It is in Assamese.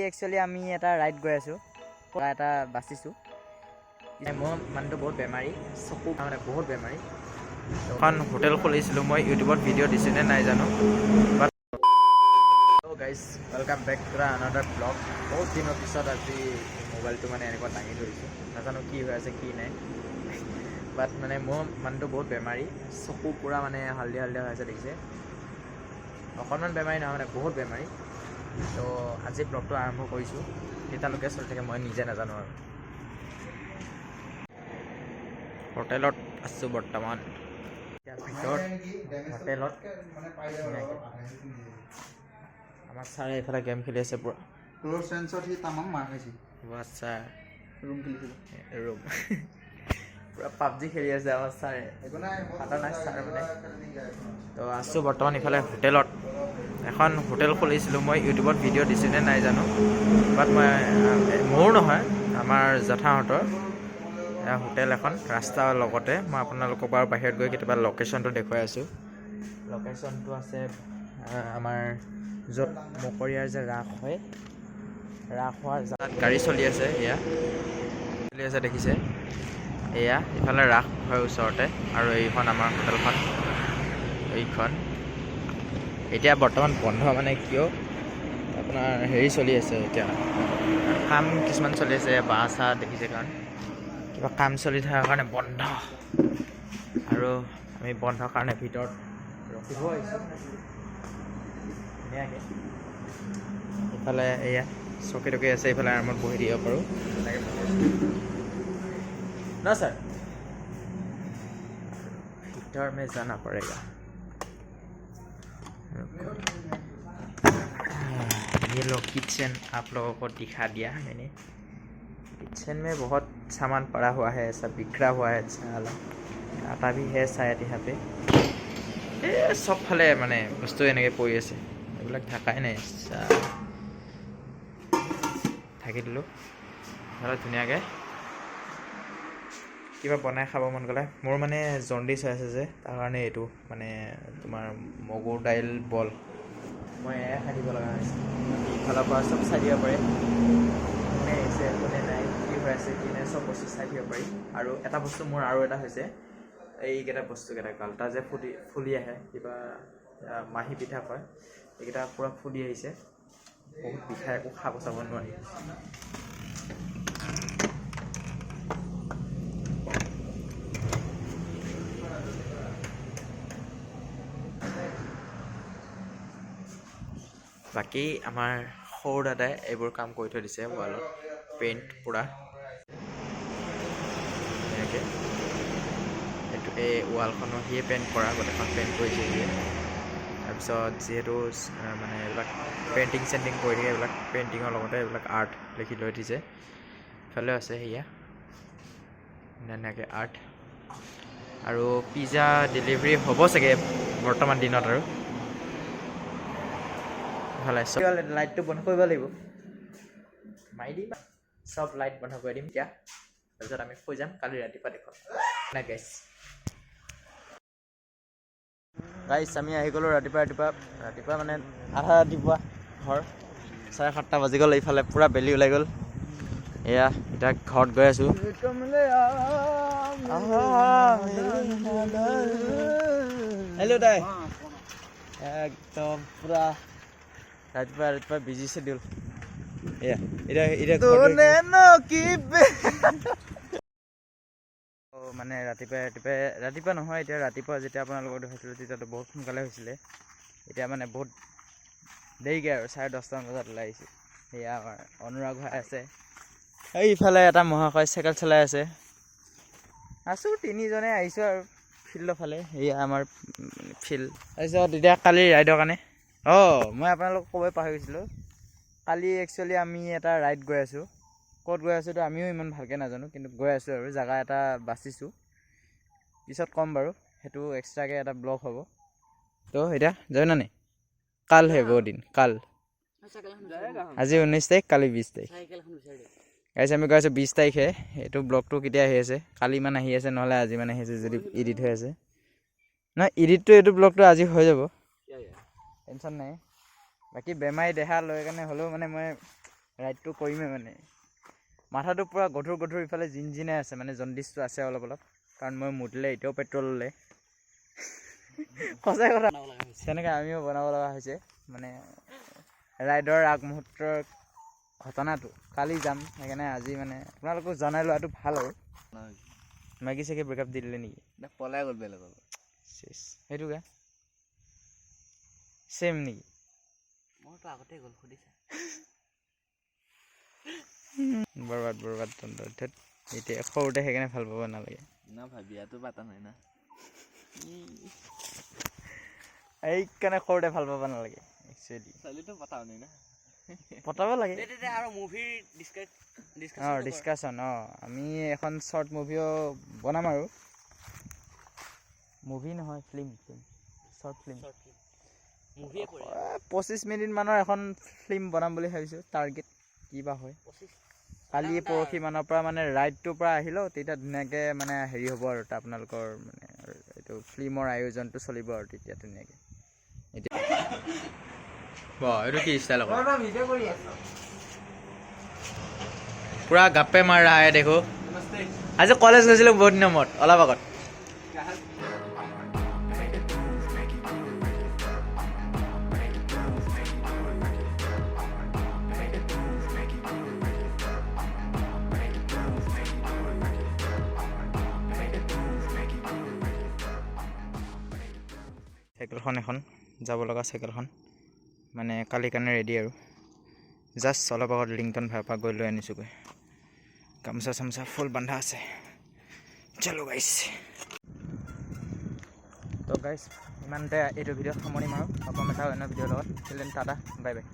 একচুৱেলি আমি এটা ৰাইড গৈ আছোঁ, এটা বাচিছোঁ। মোৰ মানুহটো বহুত বেমাৰী, চকু মানে বহুত বেমাৰী। এখন হোটেল খুলিছিলোঁ, মই ইউটিউবত ভিডিঅ' দিছোঁ নে নাই জানো। But guys welcome back to another blog. বহুত দিনৰ পিছত আজি মোবাইলটো মানে এনেকুৱা দাঙি ধৰিছোঁ, নাজানো কি হৈ আছে কি নাই। বাট মানে মোৰ মানুহটো বহুত বেমাৰী, চকু পূৰা মানে হালধীয়া হালধীয়া হৈ আছে দেখিছে। অকণমান বেমাৰী নহয় মানে বহুত বেমাৰী। তো আজি ব্লগটো আৰম্ভ কৰিছোঁ, কেতিয়ালৈকে চলি থাকে মই নিজে নাজানো আৰু। হোটেলত আছোঁ বৰ্তমান, ভিতৰত হোটেলত। আমাৰ ছাৰে এইফালে গেম খেলি আছে পূৰা। আচ্ছা ৰুম পূৰা পাবজি খেলি আছে আমাৰ ছাৰে, ফাটা নাই ছাৰ মানে। তো আছোঁ বৰ্তমান ইফালে হোটেলত। এখন হোটেল খুলিছিলোঁ, মই ইউটিউবত ভিডিঅ' দিছোঁ নে নাই জানো। বাট মই মোৰো নহয়, আমাৰ জেঠাহঁতৰ হোটেল এখন ৰাস্তাৰ লগতে। মই আপোনালোকক বাৰু বাহিৰত গৈ কেতিয়াবা লোকেশ্যনটো দেখুৱাই আছোঁ। লোকেশ্যনটো আছে আমাৰ য'ত মকৰিয়াৰ যে ৰাস হয়, ৰাস হোৱাৰ জেগাত গাড়ী চলি আছে। এয়া চলি আছে দেখিছে, এয়া ইফালে ৰাস হয় ওচৰতে। আৰু এইখন আমাৰ হোটেলখন, এইখন এতিয়া বৰ্তমান বন্ধ। মানে কিয় আপোনাৰ হেৰি চলি আছে, এতিয়া কাম কিছুমান চলি আছে, বাঁহ চাহ দেখিছে কাৰণ কিবা কাম চলি থকাৰ কাৰণে বন্ধ। আৰু আমি বন্ধৰ কাৰণে ভিতৰত ৰখিব আহিছোঁ ধুনীয়াকৈ। ইফালে এয়া চকী টকী আছে, ইফালে আৰামত বহি দিব পাৰোঁ না ছাৰ। ভিতৰ মে জানা পড়ेगा। ये लो किचन आप लोगों को दिखा दिया मैंने। किचन में बहुत सामान पड़ा हुआ है, सब बिखरा हुआ है। अच्छा आटा भी है शायद यहाँ पे। सब फाले মানে বস্তু এনেকৈ পৰি আছে, এইবিলাক ঢাকাই নাই। ঢাকি দিলোঁ অলপ ধুনীয়াকৈ। কিবা বনাই খাব মন গ'লে, মোৰ মানে জণ্ডিছ হৈ আছে যে, তাৰ কাৰণে এইটো মানে তোমাৰ মগুৰ দাইল বল মই এয়া খাই দিব লগা হৈছে। ইফালৰ পৰা চব চাই দিব পাৰে, কোনে আহিছে কোনে নাই, কি হৈ আছে কি নাই, চব বস্তু চাই দিব পাৰি। আৰু এটা বস্তু মোৰ আৰু এটা হৈছে, এইকেইটা বস্তুকেইটা গালটা যে ফুলি আহে, কিবা মাহী পিঠা কয়, এইকেইটা পূৰা ফুলি আহিছে, বহুত পিঠা একো খাব চাব নোৱাৰি। বাকী আমাৰ সৰু দাদাই এইবোৰ কাম কৰি থৈ দিছে, ৱালত পেইণ্ট পূৰা এনেকৈ। এইটো এই ৱালখনো সিয়ে পেইণ্ট কৰা, গোটেইখন পেইণ্ট কৰিছে সিয়ে। তাৰপিছত যিহেতু মানে এইবিলাক পেইণ্টিং চেইণ্টিং কৰি থাকে, এইবিলাক পেইণ্টিঙৰ লগতে এইবিলাক আৰ্ট লিখি লৈ দিছে। ইফালেও আছে সেয়া ধুনীয়াকৈ আৰ্ট। আৰু পিজ্জা ডেলিভাৰী হ'ব চাগে বৰ্তমান দিনত। আৰু লাইটটো বন্ধ কৰিব লাগিব, মাৰি দিম চব লাইট বন্ধ কৰি দিম এতিয়া। তাৰপিছত আমি শুই যাম, কালি ৰাতিপুৱা দেখুৱাম নাই গাইছ। আমি আহি গ'লোঁ ৰাতিপুৱা মানে আধা ৰাতিপুৱা ঘৰ 7:30 বাজি গ'ল। এইফালে পূৰা বেলি ওলাই গ'ল। এয়া এতিয়া ঘৰত গৈ আছোঁ। হেল্ল' তাই একদম পূৰা ৰাতিপুৱা বিজি শ্বেডিউল। এয়া মানে ৰাতিপুৱা নহয়, এতিয়া ৰাতিপুৱা যেতিয়া আপোনালোকক দেখাইছিলোঁ তেতিয়াতো বহুত সোনকালে হৈছিলে। এতিয়া মানে বহুত দেৰিকৈ আৰু 10:30 বজাত ওলাই আহিছোঁ। সেয়া আমাৰ অনুৰাগ ভাই আছে, এইফালে এটা মহাশয় চাইকেল চলাই আছে। আছোঁ তিনিজনে আহিছোঁ আৰু ফিল্ডৰ ফালে। সেয়া আমাৰ ফিল্ড। তাৰপিছত এতিয়া কালি ৰাইডৰ কাৰণে মই আপোনালোকক ক'বই পাহৰি গৈছিলোঁ। কালি একচুৱেলি আমি এটা ৰাইড গৈ আছোঁ, ক'ত গৈ আছোঁতো আমিও ইমান ভালকৈ নাজানো, কিন্তু গৈ আছোঁ আৰু জেগা এটা বাচিছোঁ। পিছত ক'ম বাৰু, সেইটো এক্সট্ৰাকৈ এটা ব্লগ হ'ব। তো এতিয়া যায় নাই, কাল হে বহু দিন, কাল আজি 19 তাৰিখ, কালি 20 তাৰিখ। গাইছ আমি গৈ আছোঁ 20 তাৰিখে। এইটো ব্লগটো কেতিয়া আহি আছে, কালি ইমান আহি আছে, নহ'লে আজি মানে আহি আছে যদি এডিট হৈ আছে। নহয় এডিটটো এইটো ব্লগটো আজি হৈ যাব, টেনশ্যন নাই। বাকী বেমাৰী দেহা লৈ কাৰণে হ'লেও মানে মই ৰাইডটো কৰিমেই মানে মাথাটো পূৰা গধুৰ ইফালে জিনজিনাই আছে মানে জণ্ডিছটো আছে অলপ কাৰণ মই মুতিলে এতিয়াও পেট্ৰল ল'লে সঁচাই কথা তেনেকৈ আমিও বনাব লগা হৈছে মানে ৰাইডৰ আগমুহূৰ্তৰ ঘটনাটো কালি যাম সেইকাৰণে আজি মানে আপোনালোকক জনাই লোৱাটো ভাল আৰু মেগী চেগী ব্ৰেকআপ দি দিলে নেকি পলাই গ'ল বেলেগৰ সেইটোকে চেম নেকি মোৰতো আগতে গ'ল সুধিছা বৰবাদ ধেত এতিয়া সৰুতে সেইকাৰণে ভাল পাব নালাগে না ভাই বিয়াটো পাতা নাই না এইকাৰণে সৰুতে ভাল পাব নালাগে একচুৱেলি ছোৱালীটো পতাও নাই না পতাব লাগে আৰু মুভিৰ ডিছকাশ্যন আমি এখন শ্বৰ্ট মুভিও বনাম আৰু মুভি নহয় ফিল্ম শ্বৰ্ট ফিল্ম 25 মিনিটমানৰ এখন ফিল্ম বনাম বুলি ভাবিছোঁ টাৰ্গেট কি বা হয় কালি পৰহি মানৰ পৰা মানে ৰাইডটোৰ পৰা আহিলেও তেতিয়া ধুনীয়াকৈ মানে হেৰি হ'ব আৰু আপোনালোকৰ মানে এইটো ফিল্মৰ আয়োজনটো চলিব আৰু তেতিয়া ধুনীয়াকৈ এতিয়া এইটো কি ষ্টাইল আকৌ পুৰা গাপ্পে মাৰ ৰহা হে দেখো আজি কলেজ গৈছিলোঁ বহুত দিনৰ মূৰত অলপ আগত চাইকেলখন এখন যাব লগা চাইকেলখন মানে কালিৰ কাৰণে ৰেডি আৰু জাষ্ট অলপ আগত লিংটন ভাইৰ পৰা গৈ লৈ আনিছোঁগৈ গামোচা চামোচা ফুল বান্ধা আছে চলো গাইছ তো গাইছ ইমানতে এইটো ভিডিঅ'ত সামৰণি মাৰোঁ আকৌ এটা অন্য ভিডিঅ'ৰ লগত টাটা বাই বাই